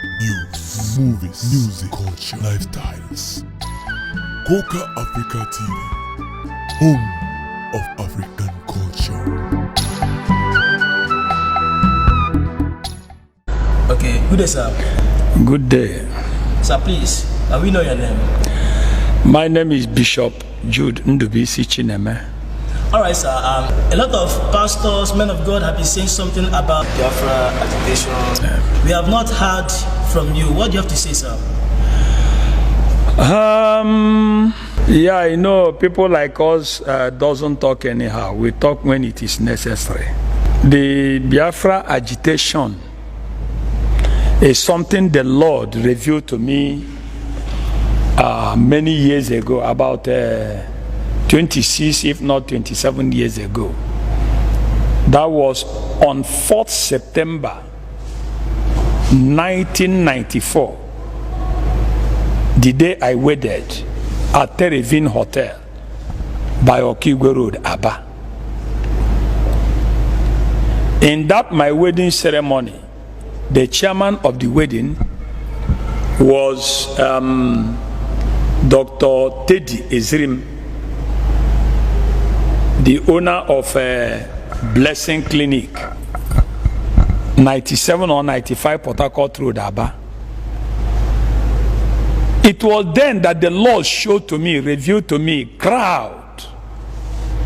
news, movies, music, culture, lifestyles. Coca Africa TV, home of African culture. Okay, good day, sir. Good day. Sir, please, we know your name. My name is Bishop Jude Ndubisi Chineme. Alright, sir. A lot of pastors, men of God have been saying something about Biafra agitation. We have not heard from you. What do you have to say, sir? Yeah, I know people like us doesn't talk anyhow. We talk when it is necessary. The Biafra agitation is something the Lord revealed to me many years ago, about 26, if not 27 years ago. That was on 4th September 1994, the day I wedded at Terevin Hotel by Okigwe Road, Aba. In that my wedding ceremony, the chairman of the wedding was Dr. Teddy Ezrim, the owner of Blessing Clinic, 97 or 95 Port Harcourt Road, Aba. It was then that the Lord showed to me, revealed to me, crowd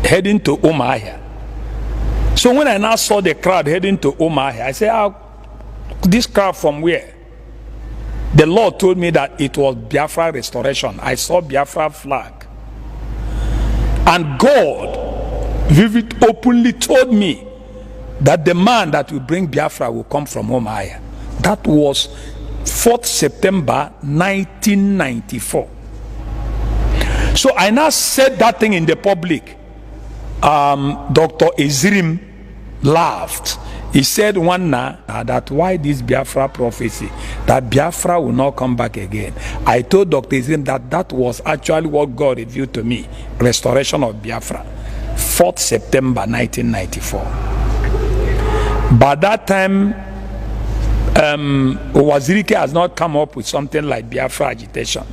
heading to Umuahia. So when I now saw the crowd heading to Umuahia, I said, this crowd from where? The Lord told me that it was Biafra restoration. I saw Biafra flag. And God openly told me that the man that will bring Biafra will come from Umuahia. That was 4th September 1994. So I now said that thing in the public. Dr. Ezrim laughed. He said one night that why this Biafra prophecy, that Biafra will not come back again. I told Dr. Ezrim that that was actually what God revealed to me, restoration of Biafra, 4th September 1994. By that time, Owazirike has not come up with something like Biafra agitation.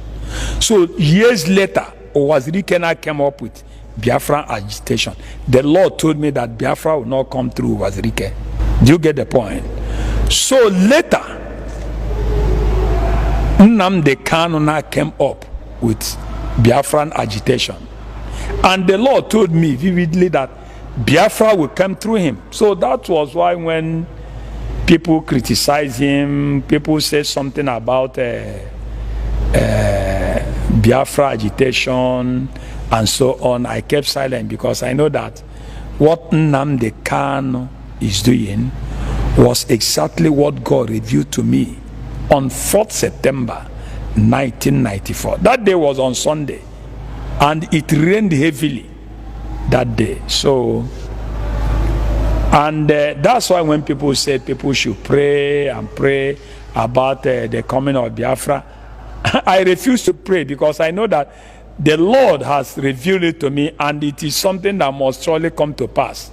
So years later, Owazirike now came up with Biafra agitation. The Lord told me that Biafra will not come through Owazirike. Do you get the point? So later, Nnamdi Kanu now came up with Biafran agitation. And the Lord told me vividly that Biafra will come through him. So that was why when people criticize him, people say something about Biafra agitation and so on, I kept silent because I know that what Nnamdi Kanu is doing was exactly what God revealed to me on 4th September 1994. That day was on Sunday and it rained heavily that day. So, and that's why when people said people should pray and pray about the coming of Biafra, I refuse to pray because I know that the Lord has revealed it to me and it is something that must surely come to pass.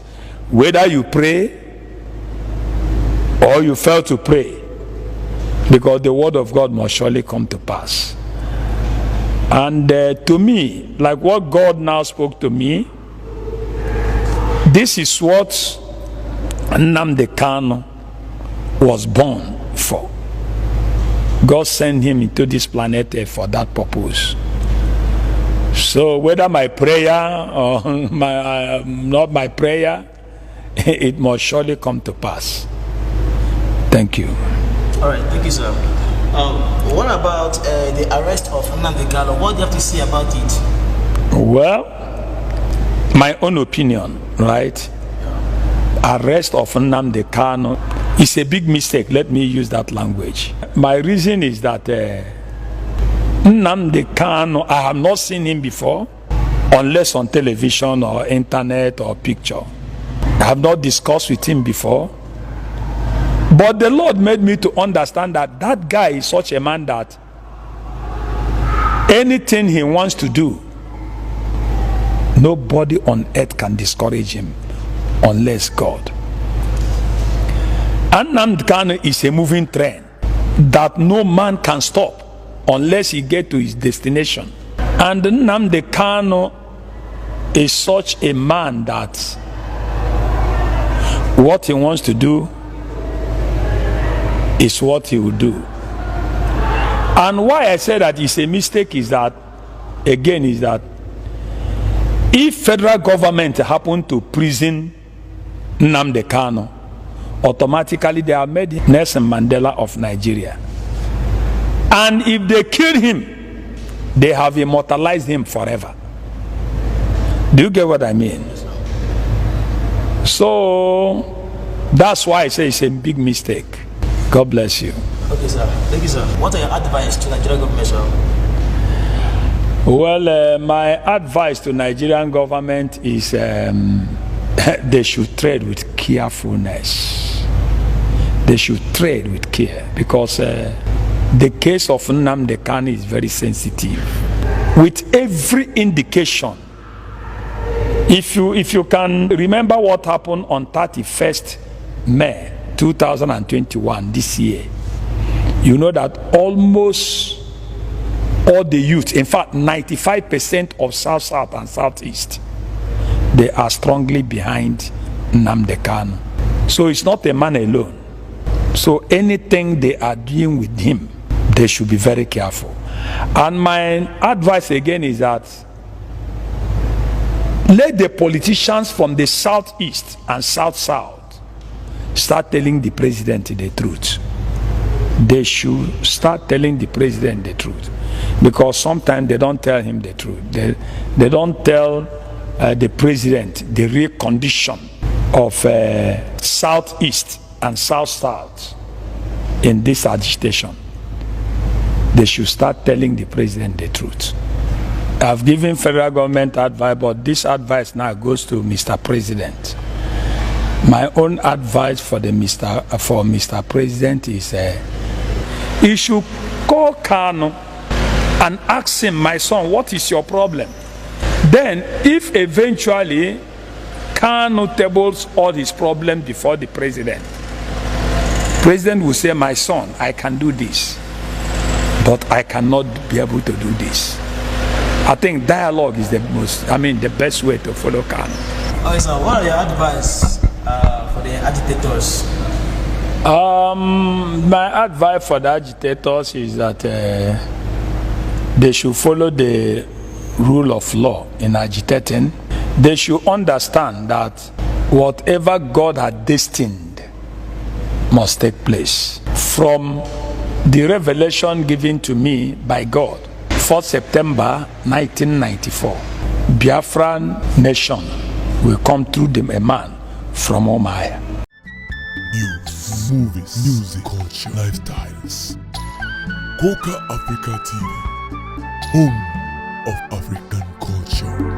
Whether you pray or you fail to pray, because the word of God must surely come to pass. And to me, like what God now spoke to me, this is what Nnamdi Kanu was born for. God sent him into this planet for that purpose. So whether my prayer or not my prayer, it must surely come to pass. Thank you. All right, thank you, sir. What about the arrest of Nnamdi Kanu? What do you have to say about it? Well, my own opinion, right? Arrest of Nnamdi Kanu is a big mistake. Let me use that language. My reason is that Nnamdi Kanu, I have not seen him before, unless on television or internet or picture. I have not discussed with him before. But the Lord made me to understand that that guy is such a man that anything he wants to do, nobody on earth can discourage him unless God. And Nnamdi Kanu is a moving train. that no man can stop unless he get to his destination. And Nnamdi Kanu is such a man that what he wants to do is what he will do. And why I say that it's a mistake is that, again, is that if federal government happen to prison Nnamdi Kanu, automatically they are made Nelson Mandela of Nigeria. And if they kill him, they have immortalized him forever. Do you get what I mean? So that's why I say it's a big mistake. God bless you. Okay, sir. Thank you, sir. What are your advice to Nigerian government, sir? Well, my advice to Nigerian government is they should tread with carefulness. They should tread with care, because the case of Nnamdi Kanu is very sensitive. With every indication, if you can remember what happened on 31st May 2021, this year, you know that almost all the youth, in fact 95% of South and Southeast, they are strongly behind Nnamdi Kanu. So it's not a man alone. So anything they are doing with him, they should be very careful. And my advice again is that let the politicians from the Southeast and South start telling the president the truth. They should start telling the president the truth, because sometimes they don't tell him the truth. They don't tell the president the real condition of Southeast and South in this agitation. They should start telling the president the truth. I've given federal government advice, but this advice now goes to Mr. President. My own advice for Mr. President is he should call Kanu and ask him, my son, what is your problem? Then, if eventually Kanu tables all his problems before the president will say, my son, I can do this, but I cannot be able to do this. I think dialogue is the best way to follow Kanu. Okay, so what are your advice for the agitators? My advice for the agitators is that they should follow the rule of law in agitating. They should understand that whatever God had destined must take place. From the revelation given to me by God, 4th September 1994, Biafran nation will come through a man from Omaya. News, movies, music, culture, lifestyles. Coca Africa TV, home of African culture.